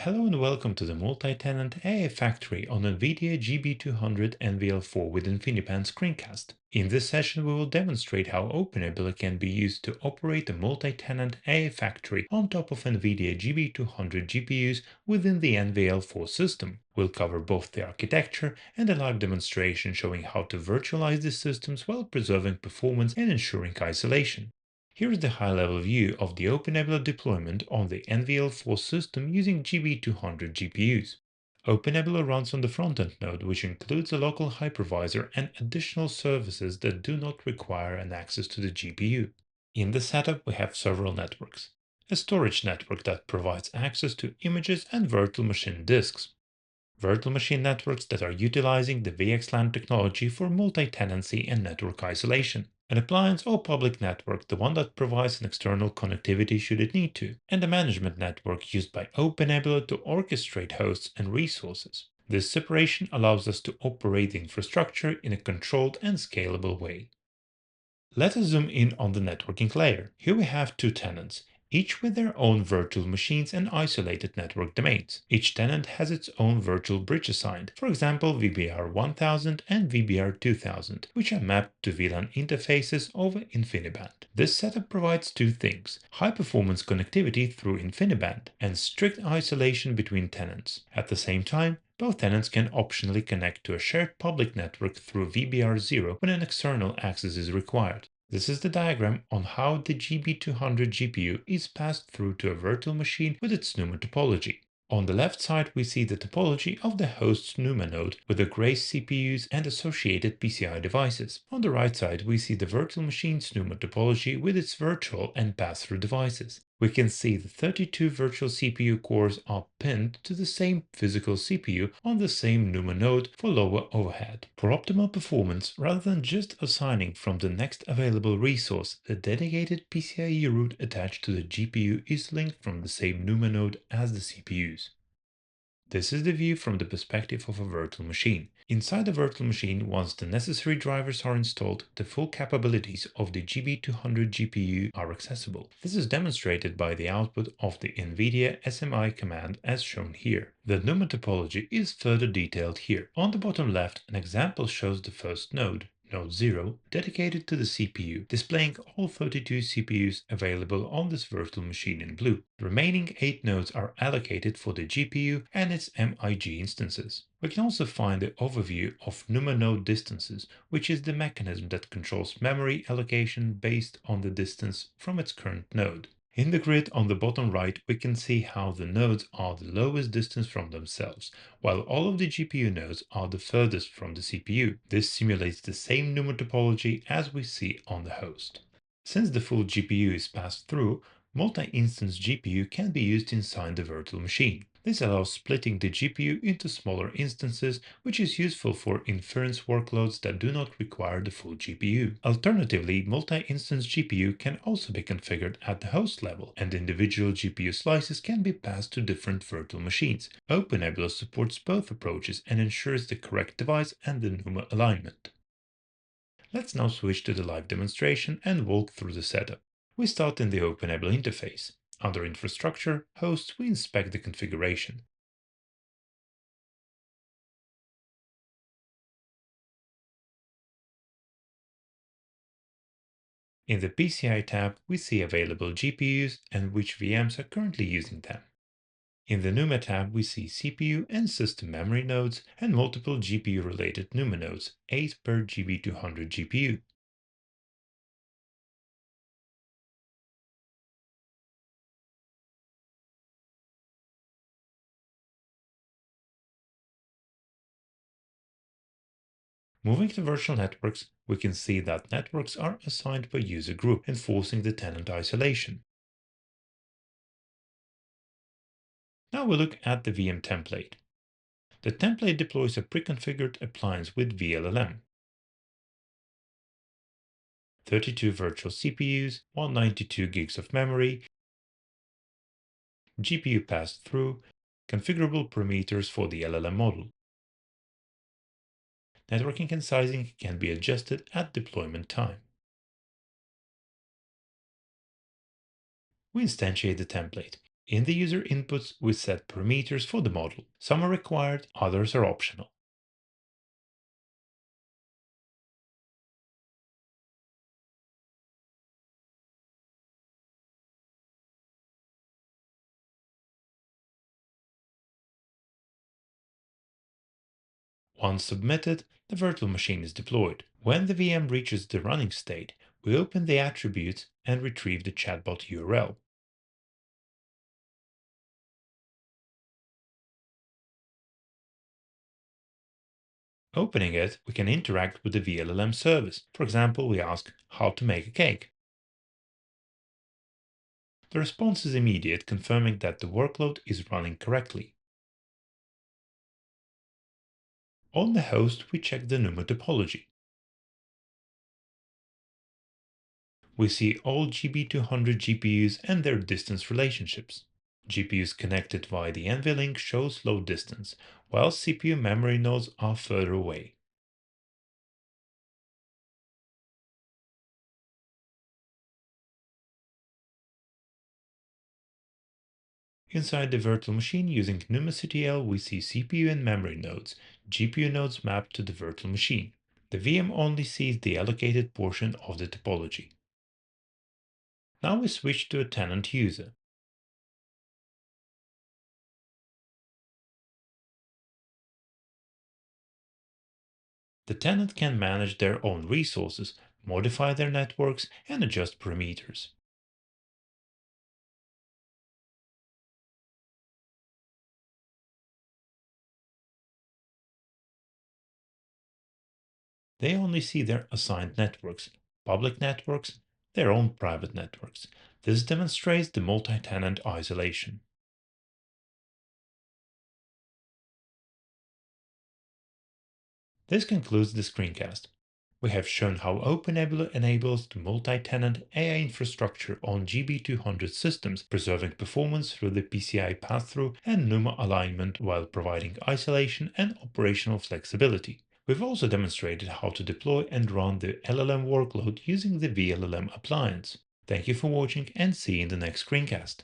Hello and welcome to the multi-tenant AI factory on NVIDIA GB200 NVL4 with InfiniBand screencast. In this session, we will demonstrate how OpenNebula can be used to operate a multi-tenant AI factory on top of NVIDIA GB200 GPUs within the NVL4 system. We'll cover both the architecture and a live demonstration showing how to virtualize these systems while preserving performance and ensuring isolation. Here is the high-level view of the OpenNebula deployment on the NVL4 system using GB200 GPUs. OpenNebula runs on the front-end node, which includes a local hypervisor and additional services that do not require an access to the GPU. In the setup, we have several networks. A storage network that provides access to images and virtual machine disks. Virtual machine networks that are utilizing the VXLAN technology for multi-tenancy and network isolation. An appliance or public network, the one that provides an external connectivity should it need to, and a management network used by OpenNebula to orchestrate hosts and resources. This separation allows us to operate the infrastructure in a controlled and scalable way. Let us zoom in on the networking layer. Here we have two tenants, each with their own virtual machines and isolated network domains. Each tenant has its own virtual bridge assigned, for example VBR1000 and VBR2000, which are mapped to VLAN interfaces over InfiniBand. This setup provides two things: high-performance connectivity through InfiniBand and strict isolation between tenants. At the same time, both tenants can optionally connect to a shared public network through VBR0 when an external access is required. This is the diagram on how the GB200 GPU is passed through to a virtual machine with its NUMA topology. On the left side, we see the topology of the host's NUMA node with the gray CPUs and associated PCI devices. On the right side, we see the virtual machine's NUMA topology with its virtual and pass-through devices. We can see the 32 virtual CPU cores are pinned to the same physical CPU on the same NUMA node for lower overhead. For optimal performance, rather than just assigning from the next available resource, the dedicated PCIe route attached to the GPU is linked from the same NUMA node as the CPUs. This is the view from the perspective of a virtual machine. Inside the virtual machine, once the necessary drivers are installed, the full capabilities of the GB200 GPU are accessible. This is demonstrated by the output of the NVIDIA SMI command as shown here. The NUMA topology is further detailed here. On the bottom left, an example shows the first node, Node 0, dedicated to the CPU, displaying all 32 CPUs available on this virtual machine in blue. The remaining 8 nodes are allocated for the GPU and its MIG instances. We can also find the overview of NUMA node distances, which is the mechanism that controls memory allocation based on the distance from its current node. In the grid on the bottom right, we can see how the nodes are the lowest distance from themselves, while all of the GPU nodes are the furthest from the CPU. This simulates the same NUMA topology as we see on the host. Since the full GPU is passed through, multi-instance GPU can be used inside the virtual machine. This allows splitting the GPU into smaller instances, which is useful for inference workloads that do not require the full GPU. Alternatively, multi-instance GPU can also be configured at the host level, and individual GPU slices can be passed to different virtual machines. OpenNebula supports both approaches and ensures the correct device and the NUMA alignment. Let's now switch to the live demonstration and walk through the setup. We start in the OpenNebula interface. Under Infrastructure, Hosts, we inspect the configuration. In the PCI tab, we see available GPUs and which VMs are currently using them. In the NUMA tab, we see CPU and system memory nodes and multiple GPU-related NUMA nodes, 8 per GB200 GPU. Moving to virtual networks, we can see that networks are assigned per user group, enforcing the tenant isolation. Now we look at the VM template. The template deploys a pre-configured appliance with VLLM, 32 virtual CPUs, 192 gigs of memory, GPU pass-through, configurable parameters for the LLM model. Networking and sizing can be adjusted at deployment time. We instantiate the template. In the user inputs, we set parameters for the model. Some are required, others are optional. Once submitted, the virtual machine is deployed. When the VM reaches the running state, we open the attributes and retrieve the chatbot URL. Opening it, we can interact with the VLLM service. For example, we ask how to make a cake. The response is immediate, confirming that the workload is running correctly. On the host, we check the NUMA topology. We see all GB200 GPUs and their distance relationships. GPUs connected via the NVLink shows low distance, while CPU memory nodes are further away. Inside the virtual machine using NumaCTL, we see CPU and memory nodes, GPU nodes mapped to the virtual machine. The VM only sees the allocated portion of the topology. Now we switch to a tenant user. The tenant can manage their own resources, modify their networks, and adjust parameters. They only see their assigned networks, public networks, their own private networks. This demonstrates the multi-tenant isolation. This concludes the screencast. We have shown how OpenNebula enables the multi-tenant AI infrastructure on GB200 systems, preserving performance through the PCI pass-through and NUMA alignment while providing isolation and operational flexibility. We've also demonstrated how to deploy and run the LLM workload using the VLLM appliance. Thank you for watching and see you in the next screencast.